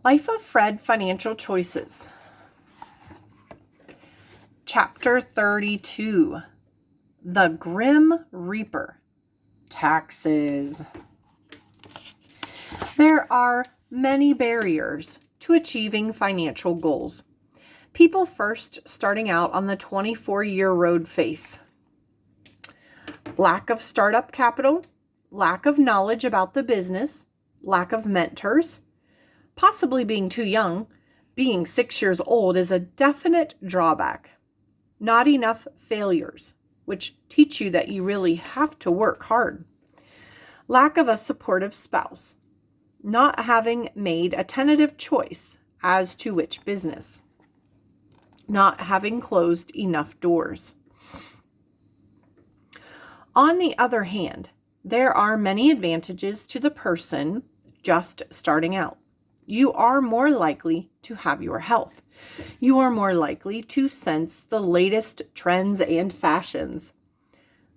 Life of Fred Financial Choices. Chapter 32. The Grim Reaper. Taxes. There are many barriers to achieving financial goals. People first starting out on the 24-year road face lack of startup capital, lack of knowledge about the business, lack of mentors, possibly being too young. Being 6 years old is a definite drawback. Not enough failures, which teach you that you really have to work hard. Lack of a supportive spouse. Not having made a tentative choice as to which business. Not having closed enough doors. On the other hand, there are many advantages to the person just starting out. You are more likely to have your health. You are more likely to sense the latest trends and fashions.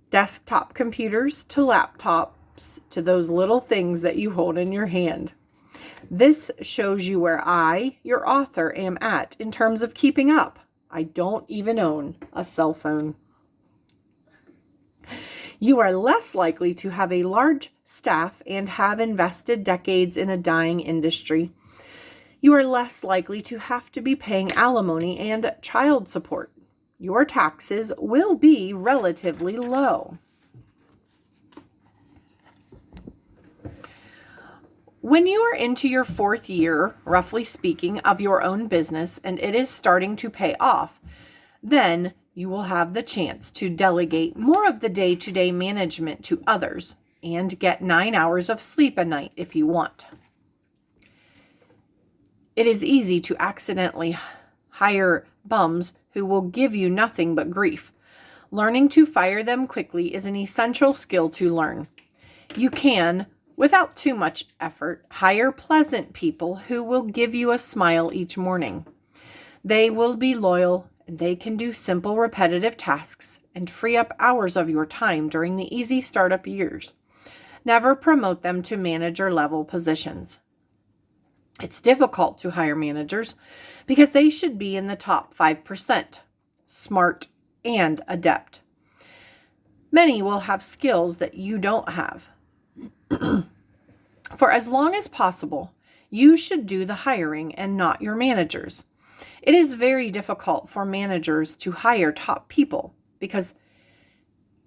Desktop computers to laptops to those little things that you hold in your hand. This shows you where I, your author, am at in terms of keeping up. I don't even own a cell phone. You are less likely to have a large staff and have invested decades in a dying industry. You are less likely to have to be paying alimony and child support. Your taxes will be relatively low. When you are into your 4th year, roughly speaking, of your own business and it is starting to pay off, then you will have the chance to delegate more of the day-to-day management to others and get 9 hours of sleep a night if you want. It is easy to accidentally hire bums who will give you nothing but grief. Learning to fire them quickly is an essential skill to learn. You can, without too much effort, hire pleasant people who will give you a smile each morning. They will be loyal and they can do simple repetitive tasks and free up hours of your time during the easy startup years. Never promote them to manager level positions. It's difficult to hire managers because they should be in the top 5%, smart and adept. Many will have skills that you don't have. For as long as possible, you should do the hiring and not your managers. It is very difficult for managers to hire top people because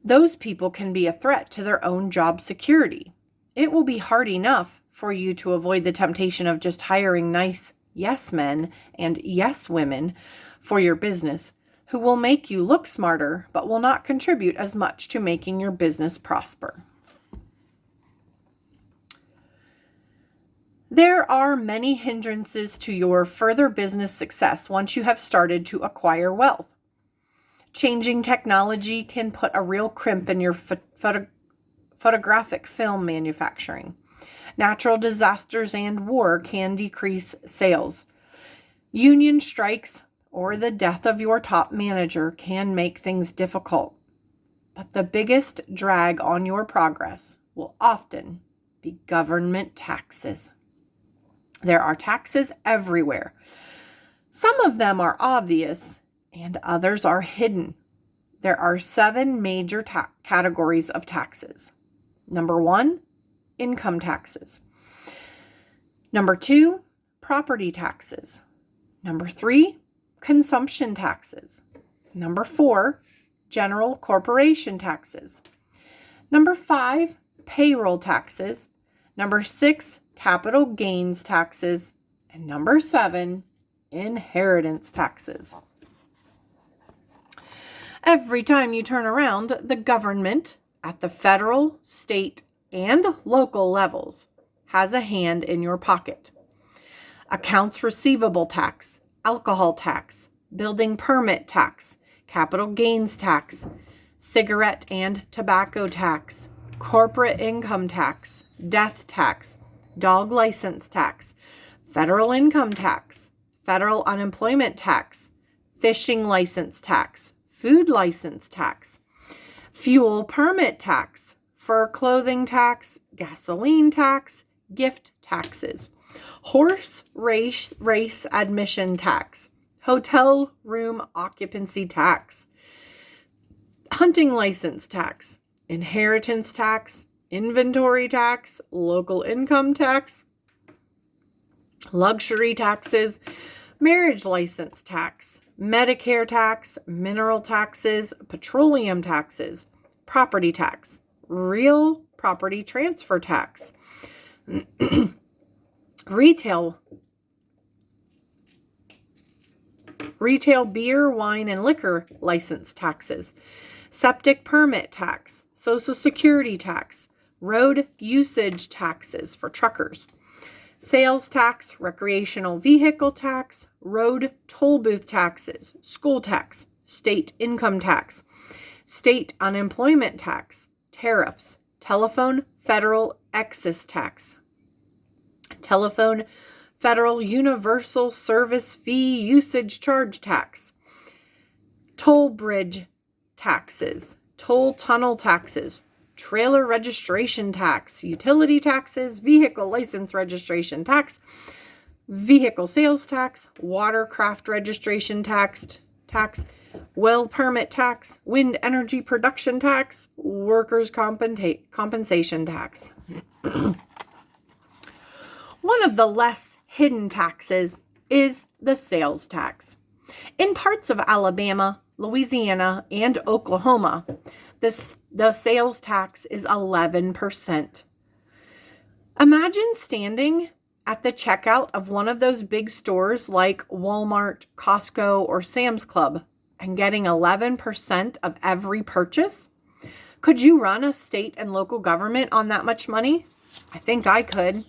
those people can be a threat to their own job security. It will be hard enough for you to avoid the temptation of just hiring nice yes men and yes women for your business who will make you look smarter but will not contribute as much to making your business prosper. There are many hindrances to your further business success once you have started to acquire wealth. Changing technology can put a real crimp in your photographic film manufacturing. Natural disasters and war can decrease sales. Union strikes or the death of your top manager can make things difficult. But the biggest drag on your progress will often be government taxes. There are taxes everywhere. Some of them are obvious and others are hidden. There are 7 major categories of taxes. Number 1, income taxes. Number 2, property taxes. Number 3, consumption taxes. Number 4, general corporation taxes. Number 5, payroll taxes. Number 6, capital gains taxes. And number 7, inheritance taxes. Every time you turn around, the government at the federal, state, and local levels has a hand in your pocket. Accounts receivable tax, alcohol tax, building permit tax, capital gains tax, cigarette and tobacco tax, corporate income tax, death tax, dog license tax, federal income tax, federal unemployment tax, fishing license tax, food license tax, fuel permit tax, fur clothing tax, gasoline tax, gift taxes, Horse race admission tax, hotel room occupancy tax, hunting license tax, inheritance tax, inventory tax, local income tax, luxury taxes, marriage license tax, Medicare tax, mineral taxes, petroleum taxes, property tax, real property transfer tax, retail beer, wine, and liquor license taxes, septic permit tax, Social Security tax, road usage taxes for truckers, sales tax, recreational vehicle tax, road toll booth taxes, school tax, state income tax, state unemployment tax, tariffs, telephone federal excess tax, telephone federal universal service fee usage charge tax, toll bridge taxes, toll tunnel taxes, trailer registration tax, utility taxes, vehicle license registration tax, vehicle sales tax, watercraft registration tax, well permit tax, wind energy production tax, workers' compensation tax. One of the less hidden taxes is the sales tax. In parts of Alabama, Louisiana, and Oklahoma, the sales tax is 11%. Imagine standing at the checkout of one of those big stores like Walmart, Costco, or Sam's Club and getting 11% of every purchase. Could you run a state and local government on that much money? I think I could.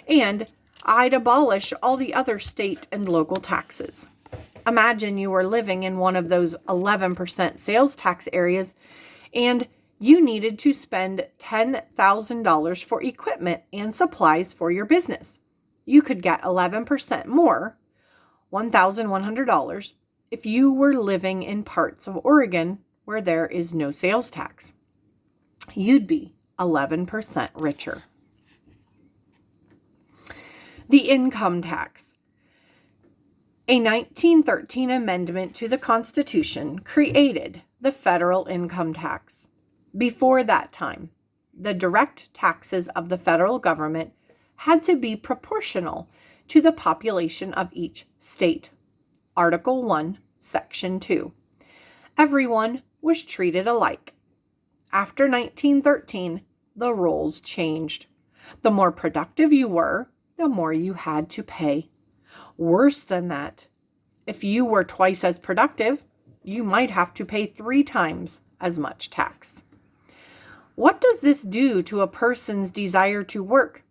And I'd abolish all the other state and local taxes. Imagine you were living in one of those 11% sales tax areas and you needed to spend $10,000 for equipment and supplies for your business. You could get 11% more, $1,100, if you were living in parts of Oregon where there is no sales tax. You'd be 11% richer. The income tax. A 1913 amendment to the Constitution created the federal income tax. Before that time, the direct taxes of the federal government had to be proportional to the population of each state. Article 1, Section 2. Everyone was treated alike. After 1913, the rules changed. The more productive you were, the more you had to pay. Worse than that, if you were twice as productive, you might have to pay 3 times as much tax. What does this do to a person's desire to work?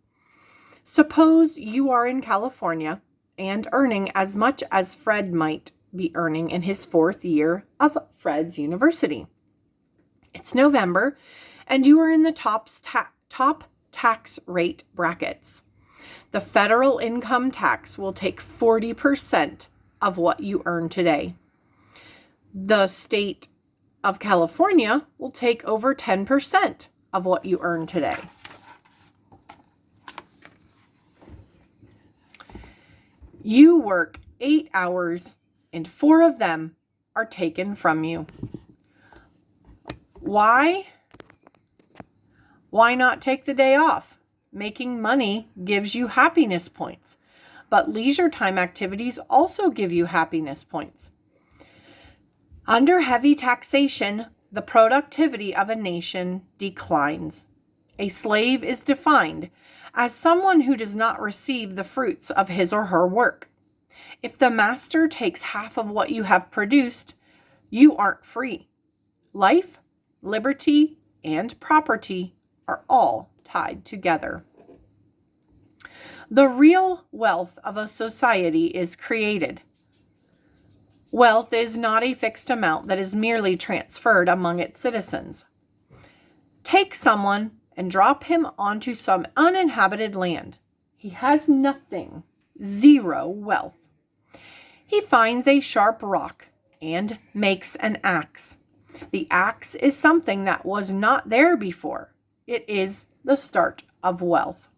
Suppose you are in California and earning as much as Fred might be earning in his 4th year of Fred's University. It's November, and you are in the top tax rate brackets. The federal income tax will take 40% of what you earn today. The state of California will take over 10% of what you earn today. You work 8 hours and 4 of them are taken from you. Why? Why not take the day off? Making money gives you happiness points, but leisure time activities also give you happiness points. Under heavy taxation, the productivity of a nation declines. A slave is defined as someone who does not receive the fruits of his or her work. If the master takes half of what you have produced, you aren't free. Life, liberty, and property are all tied together. The real wealth of a society is created. Wealth is not a fixed amount that is merely transferred among its citizens. Take someone and drop him onto some uninhabited land. He has nothing, 0 wealth. He finds a sharp rock and makes an axe. The axe is something that was not there before. It is the start of wealth.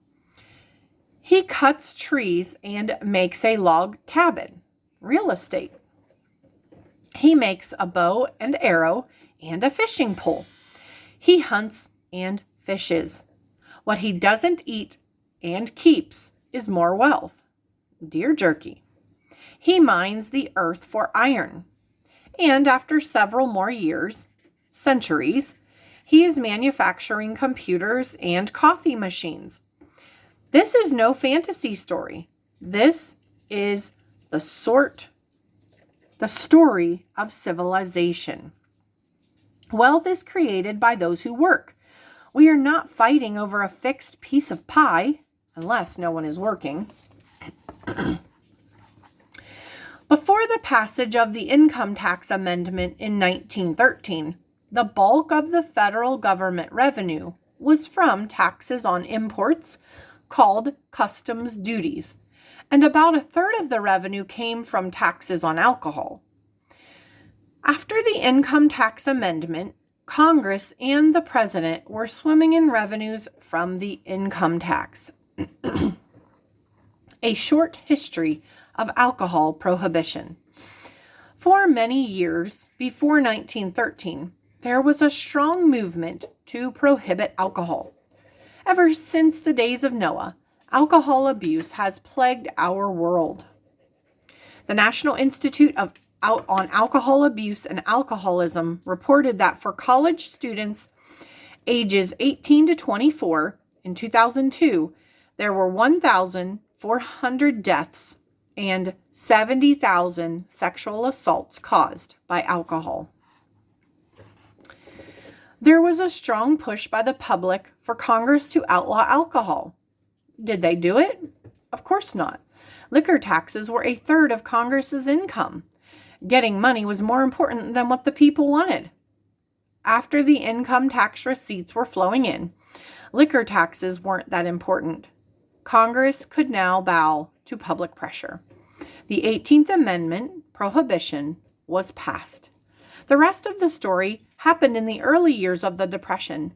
He cuts trees and makes a log cabin. Real estate. He makes a bow and arrow and a fishing pole. He hunts and fishes. What he doesn't eat and keeps is more wealth. Deer jerky. He mines the earth for iron. And after several more years, centuries, he is manufacturing computers and coffee machines. This is no fantasy story. This is the story of civilization. Wealth is created by those who work. We are not fighting over a fixed piece of pie, unless no one is working. Before the passage of the Income Tax Amendment in 1913, the bulk of the federal government revenue was from taxes on imports, called customs duties, and about a third of the revenue came from taxes on alcohol. After the Income Tax Amendment, Congress and the President were swimming in revenues from the income tax. A short history of alcohol prohibition. For many years before 1913, there was a strong movement to prohibit alcohol. Ever since the days of Noah, alcohol abuse has plagued our world. The National Institute on Alcohol Abuse and Alcoholism reported that for college students ages 18 to 24 in 2002, there were 1,400 deaths and 70,000 sexual assaults caused by alcohol. There was a strong push by the public for Congress to outlaw alcohol. Did they do it? Of course not. Liquor taxes were a third of Congress's income. Getting money was more important than what the people wanted. After the income tax receipts were flowing in, liquor taxes weren't that important. Congress could now bow to public pressure. The 18th Amendment prohibition was passed. The rest of the story happened in the early years of the Depression.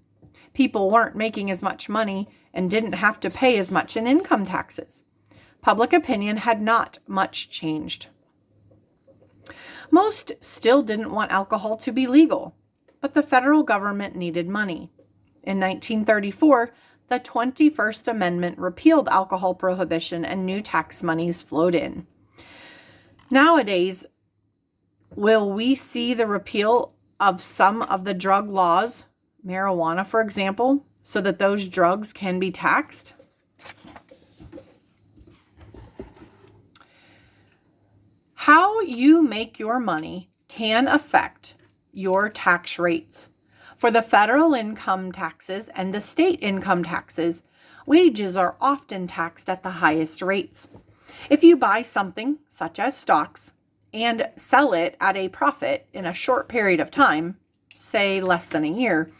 People weren't making as much money and didn't have to pay as much in income taxes. Public opinion had not much changed. Most still didn't want alcohol to be legal, but the federal government needed money. In 1934, the 21st Amendment repealed alcohol prohibition and new tax monies flowed in. Nowadays, will we see the repeal of some of the drug laws, marijuana, for example, so that those drugs can be taxed? How you make your money can affect your tax rates. For the federal income taxes and the state income taxes, wages are often taxed at the highest rates. If you buy something, such as stocks, and sell it at a profit in a short period of time, say less than a year,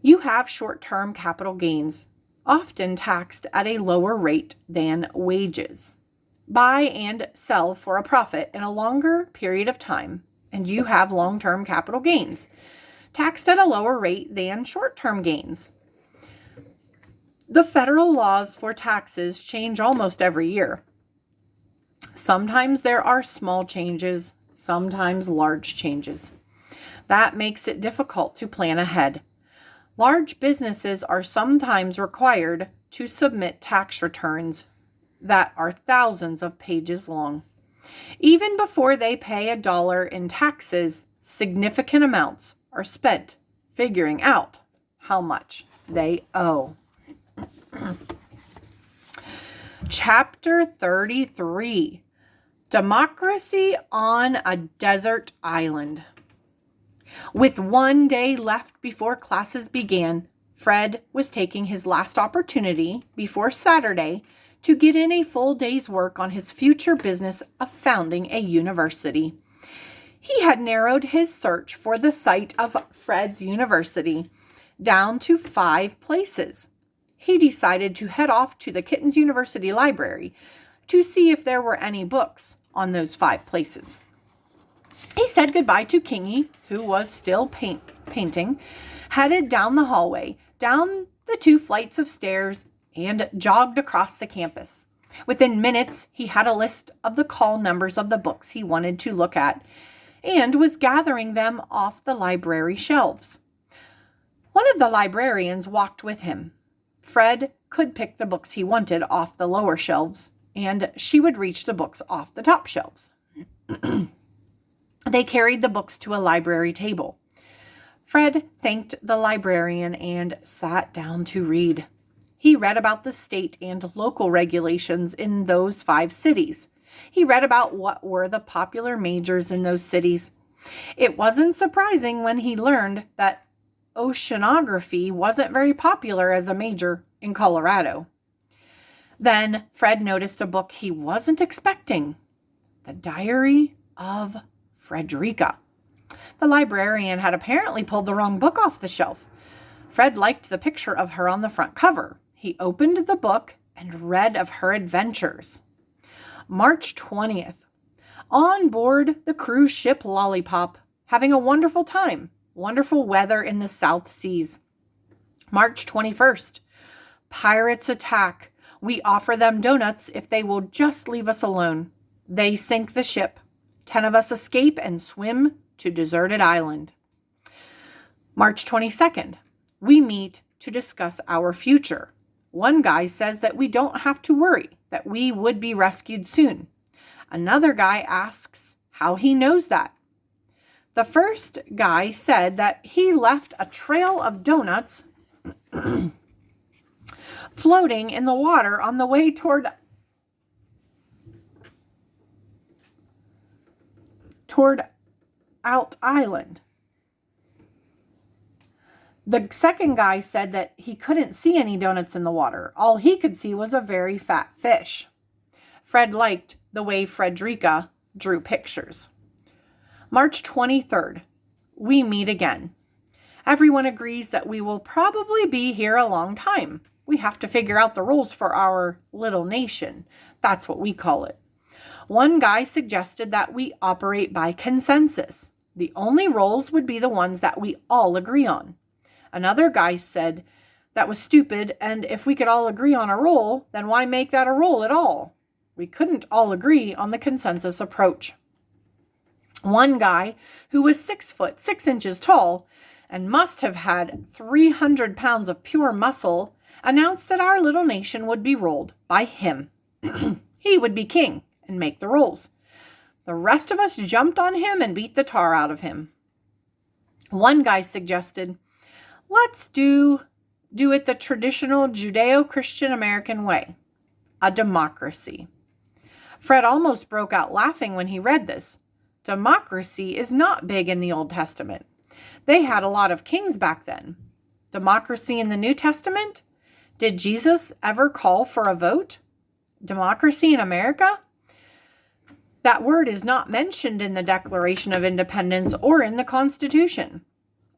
you have short-term capital gains, often taxed at a lower rate than wages. Buy and sell for a profit in a longer period of time, and you have long-term capital gains, taxed at a lower rate than short-term gains. The federal laws for taxes change almost every year. Sometimes there are small changes, sometimes large changes. That makes it difficult to plan ahead. Large businesses are sometimes required to submit tax returns that are thousands of pages long. Even before they pay $1 in taxes, significant amounts are spent figuring out how much they owe. Chapter 33, Democracy on a Desert Island. With 1 day left before classes began, Fred was taking his last opportunity before Saturday to get in a full day's work on his future business of founding a university. He had narrowed his search for the site of Fred's university down to 5 places. He decided to head off to the Kittens University Library to see if there were any books on those 5 places. He said goodbye to Kingy, who was still painting, headed down the hallway, down the 2 flights of stairs, and jogged across the campus. Within minutes, he had a list of the call numbers of the books he wanted to look at and was gathering them off the library shelves. One of the librarians walked with him. Fred could pick the books he wanted off the lower shelves, and she would reach the books off the top shelves. They carried the books to a library table. Fred thanked the librarian and sat down to read. He read about the state and local regulations in those 5 cities. He read about what were the popular majors in those cities. It wasn't surprising when he learned that oceanography wasn't very popular as a major in Colorado. Then Fred noticed a book he wasn't expecting, The Diary of Frederica. The librarian had apparently pulled the wrong book off the shelf. Fred liked the picture of her on the front cover. He opened the book and read of her adventures. March 20th. On board the cruise ship Lollipop, having a wonderful time. Wonderful weather in the South Seas. March 21st. Pirates attack. We offer them donuts if they will just leave us alone. They sink the ship. 10 of us escape and swim to deserted island. March 22nd. We meet to discuss our future. One guy says that we don't have to worry, that we would be rescued soon. Another guy asks how he knows that. The first guy said that he left a trail of donuts floating in the water on the way toward Out Island. The second guy said that he couldn't see any donuts in the water. All he could see was a very fat fish. Fred liked the way Frederica drew pictures. March 23rd. We meet again. Everyone agrees that we will probably be here a long time. We have to figure out the rules for our little nation. That's what we call it. One guy suggested that we operate by consensus. The only rules would be the ones that we all agree on. Another guy said that was stupid, and if we could all agree on a rule, then why make that a rule at all? We couldn't all agree on the consensus approach. One guy, who was 6 foot 6 inches tall and must have had 300 pounds of pure muscle, announced that our little nation would be ruled by him. He would be king and make the rules. The rest of us jumped on him and beat the tar out of him. One guy suggested, let's do it the traditional Judeo-Christian American way, a democracy. Fred almost broke out laughing when he read this. Democracy is not big in the Old Testament. They had a lot of kings back then. Democracy in the New Testament? Did Jesus ever call for a vote? Democracy in America? That word is not mentioned in the Declaration of Independence or in the Constitution.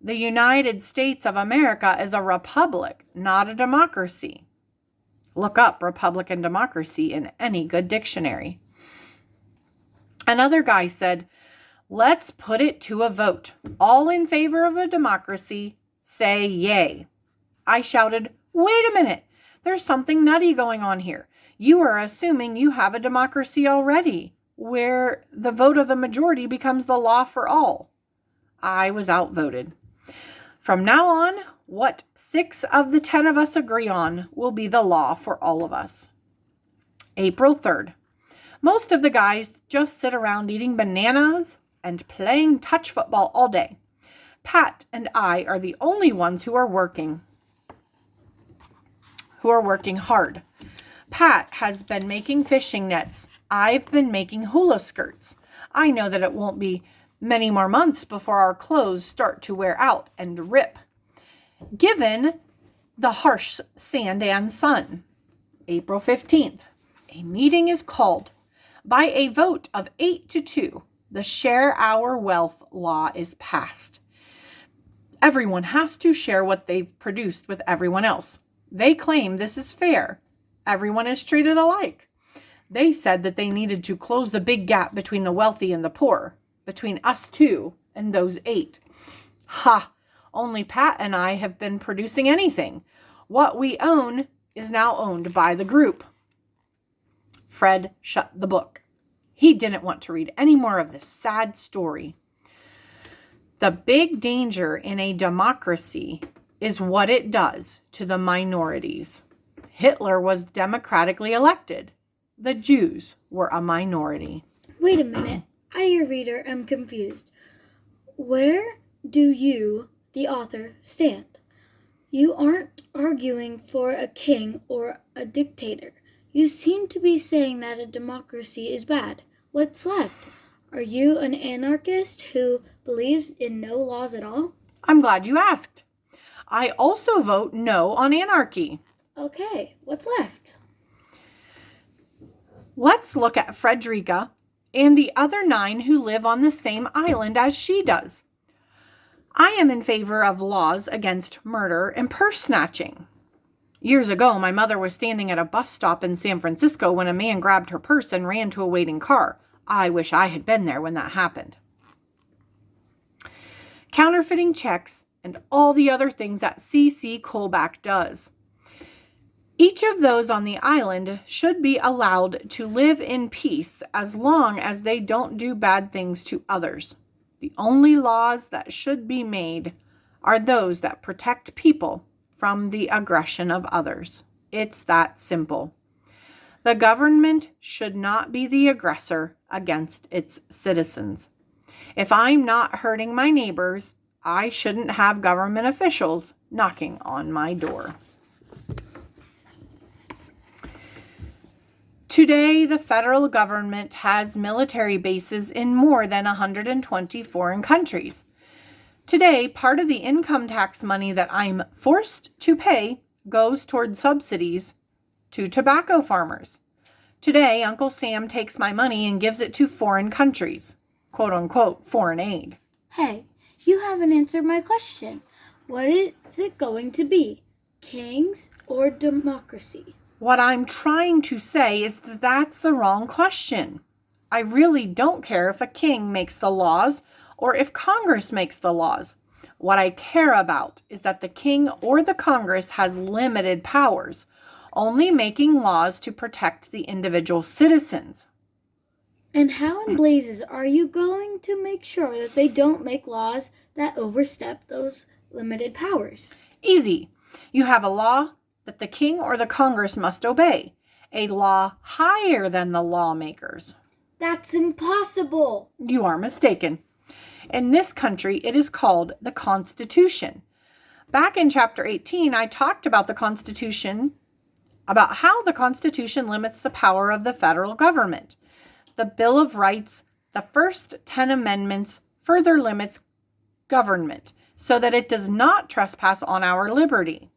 The United States of America is a republic, not a democracy. Look up republic and democracy in any good dictionary. Another guy said, let's put it to a vote. All in favor of a democracy, say yay. I shouted, wait a minute. There's something nutty going on here. You are assuming you have a democracy already, where the vote of the majority becomes the law for all. I was outvoted. From now on, what 6 of the 10 of us agree on will be the law for all of us. April 3rd. Most of the guys just sit around eating bananas and playing touch football all day. Pat and I are the only ones who are working hard. Pat has been making fishing nets. I've been making hula skirts. I know that it won't be many more months before our clothes start to wear out and rip, given the harsh sand and sun. April 15th. A meeting is called. By a vote of 8-2, the Share Our Wealth law is passed. Everyone has to share what they've produced with everyone else. They claim this is fair. Everyone is treated alike. They said that they needed to close the big gap between the wealthy and the poor, between us 2 and those 8. Ha! Only Pat and I have been producing anything. What we own is now owned by the group. Fred shut the book. He didn't want to read any more of this sad story. The big danger in a democracy is what it does to the minorities. Hitler was democratically elected. The Jews were a minority. Wait a minute. I, your reader, am confused. Where do you, the author, stand? You aren't arguing for a king or a dictator. You seem to be saying that a democracy is bad. What's left? Are you an anarchist who believes in no laws at all? I'm glad you asked. I also vote no on anarchy. Okay, what's left? Let's look at Frederica and the other 9 who live on the same island as she does. I am in favor of laws against murder and purse snatching. Years ago, my mother was standing at a bus stop in San Francisco when a man grabbed her purse and ran to a waiting car. I wish I had been there when that happened. Counterfeiting checks and all the other things that C.C. Colback does. Each of those on the island should be allowed to live in peace as long as they don't do bad things to others. The only laws that should be made are those that protect people from the aggression of others. It's that simple. The government should not be the aggressor against its citizens. If I'm not hurting my neighbors, I shouldn't have government officials knocking on my door. Today, the federal government has military bases in more than 120 foreign countries. Today, part of the income tax money that I'm forced to pay goes toward subsidies to tobacco farmers. Today, Uncle Sam takes my money and gives it to foreign countries, quote unquote, foreign aid. Hey, you haven't answered my question. What is it going to be? Kings or democracy? What I'm trying to say is that that's the wrong question. I really don't care if a king makes the laws or if Congress makes the laws. What I care about is that the king or the Congress has limited powers, only making laws to protect the individual citizens. And how in blazes are you going to make sure that they don't make laws that overstep those limited powers? Easy. You have a law that the king or the Congress must obey, a law higher than the lawmakers. That's impossible. You are mistaken. In this country, it is called the Constitution. Back in chapter 18, I talked about the Constitution, about how the Constitution limits the power of the federal government. The Bill of Rights, the first 10 amendments, further limits government so that it does not trespass on our liberty.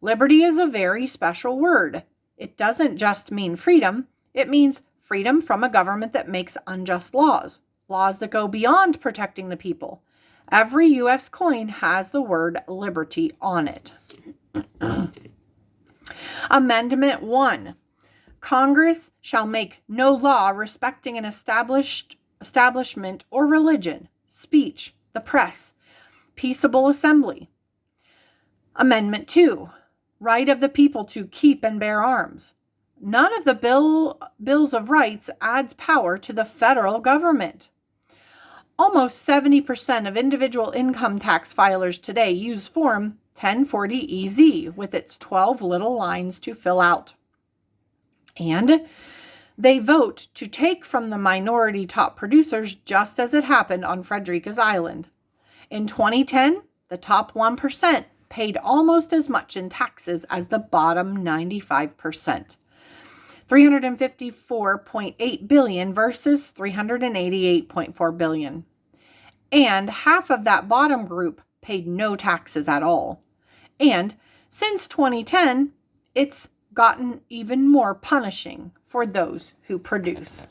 Liberty is a very special word. It doesn't just mean freedom. It means freedom from a government that makes unjust laws, laws that go beyond protecting the people. Every U.S. coin has the word liberty on it. Amendment 1. Congress shall make no law respecting an establishment or religion, speech, the press, peaceable assembly. Amendment 2. Right of the people to keep and bear arms. None of the Bills of Rights adds power to the federal government. Almost 70% of individual income tax filers today use Form 1040-EZ with its 12 little lines to fill out. And they vote to take from the minority top producers just as it happened on Frederica's Island. In 2010, the top 1% paid almost as much in taxes as the bottom 95%. $354.8 billion versus $388.4 billion. And half of that bottom group paid no taxes at all. And since 2010, it's gotten even more punishing for those who produce.